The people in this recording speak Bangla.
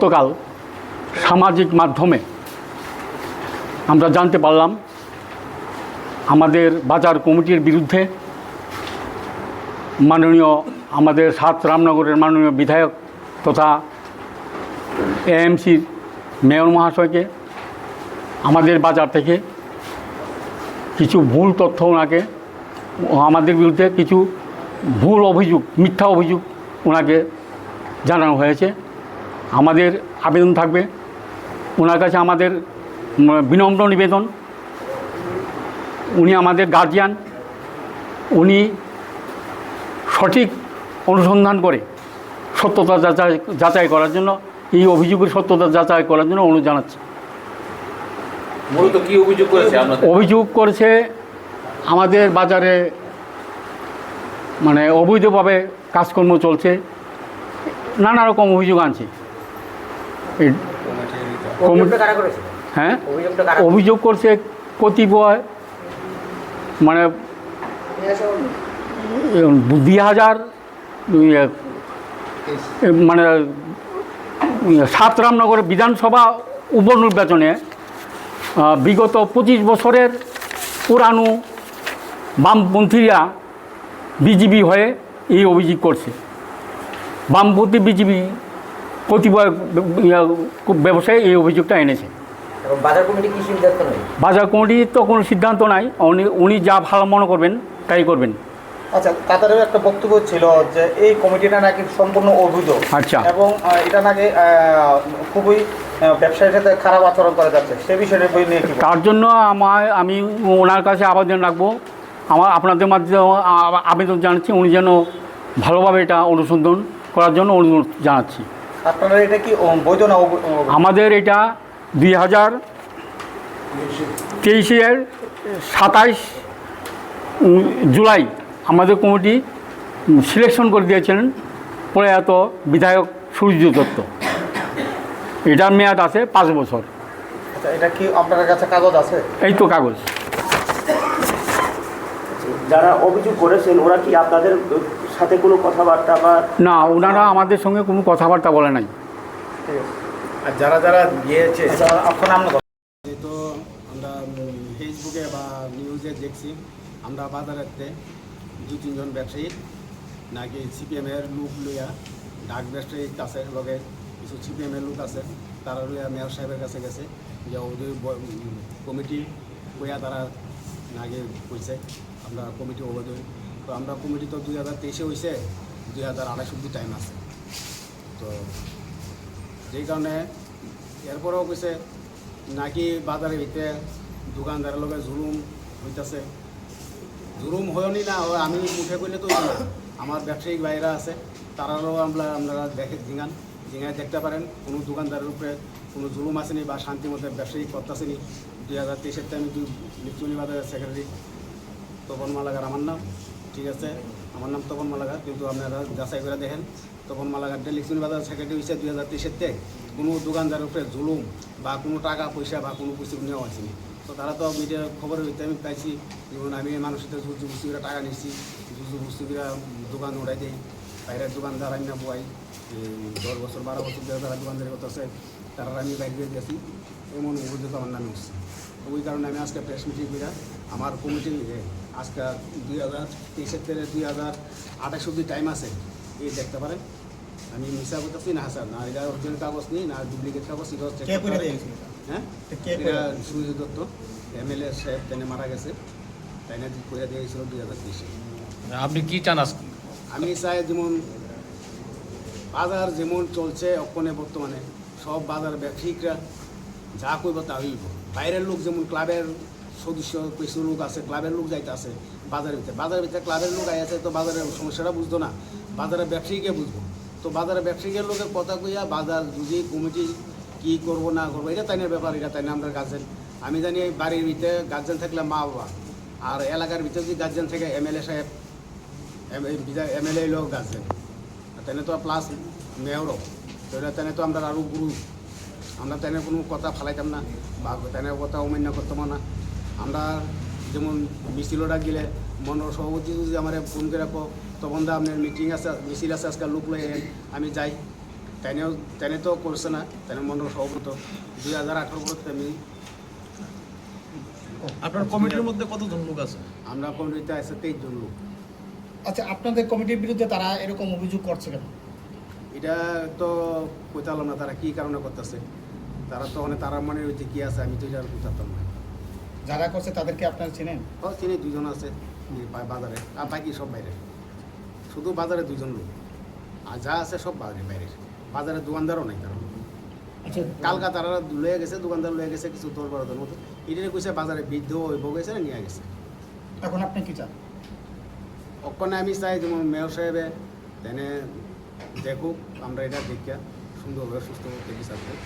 গতকাল সামাজিক মাধ্যমে আমরা জানতে পারলাম আমাদের বাজার কমিটির বিরুদ্ধে মাননীয় আমাদের ৭ রামনগরের মাননীয় বিধায়ক তথা এএমসির মেয়র মহাশয়কে আমাদের বাজার থেকে কিছু ভুল তথ্য ওনাকে আমাদের বিরুদ্ধে কিছু ভুল অভিযোগ, মিথ্যা অভিযোগ ওনাকে জানানো হয়েছে। আমাদের আবেদন থাকবে ওনার কাছে, আমাদের বিনম্র নিবেদন, উনি আমাদের গার্জিয়ান, উনি সঠিক অনুসন্ধান করে সত্যতা যাচাই করার জন্য, এই অভিযোগের সত্যতা যাচাই করার জন্য অনুরোধ জানাচ্ছি। মূলত কি অভিযোগ করেছে? অভিযোগ করেছে আমাদের বাজারে অবৈধভাবে কাজকর্ম চলছে, নানা রকম অভিযোগ আনছে। হ্যাঁ, অভিযোগ করছে কতিপয় ৭ রামনগর বিধানসভা উপনির্বাচনে বিগত ২৫ বছরের পুরানো বামপন্থীরা বিজেপি হয়ে এই অভিযোগ করছে। বামপন্থী বিজেপি কতিপয় ব্যবসায়ী এই অভিযোগটা এনেছে। বাজার কমিটি কি সিদ্ধান্ত নেয়? বাজার কমিটির তো কোনো সিদ্ধান্ত নাই, উনি যা ভালো মনে করবেন তাই করবেন। আচ্ছা, তাদেরও একটা বক্তব্য ছিল যে এই কমিটিটা নাকি সম্পূর্ণ অবৈধ। আচ্ছা, এবং এটা নাকি খুবই ব্যবসায়ীর সাথে খারাপ আচরণ করা যাচ্ছে, সে বিষয়ে বই নিয়ে তার জন্য আমি ওনার কাছে আবেদন রাখবো, আপনাদের মাধ্যমে আবেদন জানাচ্ছি উনি যেন ভালোভাবে এটা অনুসন্ধান করার জন্য অনুরোধ জানাচ্ছি। আপনারা এটা কি বৈধ না? আমাদের এটা 2023-এর 27 জুলাই আমাদের কমিটি সিলেকশন করে দিয়েছিলেন প্রয়াত বিধায়ক সূর্য দত্ত। এটার মেয়াদ আছে 5 বছর। আচ্ছা, এটা কি আপনার কাছে কাগজ আছে? এই তো কাগজ। যারা অভিযোগ করেছেন ওরা কি আপনাদের সাথে কোনো কথাবার্তা বা? না, ওনারা আমাদের সঙ্গে কোনো কথাবার্তা বলে নাই। আর যারা গিয়েছে আপনার নাম তো আমরা ফেসবুকে বা নিউজে দেখছি, আমরা বাজারেতে 2-3 জন ব্যবসায়ী নাকি সিপিএমের লোক লইয়া ডাক ব্যবসায়ীর কাছে লগে কিছু সিপিএমের লোক আছে, তারা লইয়া মেয়র সাহেবের কাছে গেছে যে ওদের কমিটি বইয়া তারা নাকি কইছে আমরা কমিটি অবৈধ। তো আমরা কমিটি তো 2023-এ হয়েছে, 2028 অব্দি টাইম আছে। তো যেই কারণে এরপরেও কইছে নাকি বাজারের ভিতরে দোকানদারের লগে জুলুম হইতেছে। জুলুম হয়নি না, আমি মুখে করলে তো না, আমার ব্যবসায়িক বাইরা আছে, তারাও আপনারা জিঙায় দেখতে পারেন কোনো দোকানদারের উপরে কোনো জুলুম আসেনি বা শান্তি মতো ব্যবসায়ী করতেছেনি। 2023-এর টাইমে লিচুনি বাজারের সেক্রেটারি তপন মালাগার আমার নাম, ঠিক আছে, আমার নাম তপন মালাগার, কিন্তু আপনারা যাচাই করে দেখেন তপন মালাগারটা লিচুনি বাজার সেক্রেটারি হয়েছে 2023-এর কোনো দোকানদারের উপরে জুলুম বা কোনো টাকা পয়সা বা কোনো কিছু নেওয়া হয়েছে। তো তারা তো মিডিয়ার খবরের হইতে আমি পাইছি, যেমন আমি মানুষের জুজু বুস্তুরা টাকা নিচ্ছি, জুজু বুস্তুরা দোকান উড়াই দিই, বাইরের দোকানদার আমি না বই 10 বছর 12 বছর ধরে তারা দোকানদারি করতেছে, তারা আমি বাইরে দিয়ে গেছি, এমন অভিযোগ আমার নামে উঠছে। তো ওই কারণে আমি আজকে প্রেস মিটিং করে আমার কমিটি আজকে 2023-এর 2028 অব্দি টাইম আছে, এই দেখতে পারেন। আমি মিশা করতেছি না স্যার, না এটা অরিজিনাল কাগজ নেই, না ডুপ্লিকেট কাগজ। হ্যাঁ, এটা সূর্য দত্ত এমএলএ সাহেব তাই মারা গেছে, তাই না করে দিয়ে গেছিল 2023-এ। আপনি কি চান? আমি চাই যেমন বাজার যেমন চলছে অক্ষণে বর্তমানে সব বাজার ব্যবসায়িকরা যা করবো তা হইব। বাইরের লোক যেমন ক্লাবের সদস্য কিছু লোক আছে, ক্লাবের লোক যাইতে আছে বাজারের ভিতরে ক্লাবের লোক আই আছে, তো বাজারের সমস্যাটা বুঝতো না, বাজারের ব্যবসায়ীকে বুঝবো। তো বাজারের ব্যবসায়ীদের লোকের কথা কইয়া বাজার যদি কমিটি কী করবো না করবো এটা তাই না ব্যাপার, এটা তাই না আমরা গার্জেন। আমি জানি এই বাড়ির ভিতরে গার্জেন থাকলে মা বাবা, আর এলাকার ভিতরে যদি গার্জেন থেকে এমএলএ সাহেব এমএলএ লোক গার্জেন, তাই তো প্লাস মেয়রও, তো এটা তাই তো আমরা আরও গুরু, আমরা তাই কোনো কথা ফালাইতাম না বা তাই কথা অমান্য করতাম না। আমরা যেমন মিছিলটা গেলে মনের সভাপতি যদি আমার ফোন করে রাখো তখন আপনার মিটিং আছে, মিছিল আছে, আজকাল লোক লয়ে আমি যাই, তাইনে তো করছে না, তাইনে মন্ডল সভাপতি 2018 পর্যন্ত আমি আপনার কমিটির মধ্যে কতজন লোক আছে? আমরা কমিটিতে আছে 23 জন লোক। আচ্ছা, আপনাদের কমিটির বিরুদ্ধে তারা এরকম অভিযোগ করছে কেন? এটা তো কইতালাম না তারা কি কারণে করতেছে, তারা তো অনেক তারা মনে হচ্ছে কি আছে, আমি তো এটা আর বুঝতাম না। যারা করছে তাদেরকে আপনারা চেনেন? ও চিনি 2 জন আছে বাজারে, আর বাকি সব বাইরে, শুধু বাজারে 2 জন লোক, আর যা আছে সব বাইরে। বাজারে দোকানদারও নাই তারা। আচ্ছা, কালকা তারা লয়ে গেছে, দোকানদার লয়ে গেছে কিছু তোর বড়দের মতো, এটা কইছে বাজারে বৃদ্ধ ওই গেছে না নিয়ে গেছে। এখন আপনি কি চান? ওখানে আমি চাই যেমন মেয়র সাহেবে তেনে দেখুক, আমরা এটা দেখিয়া সুন্দরভাবে সুস্থভাবে বিচার করি।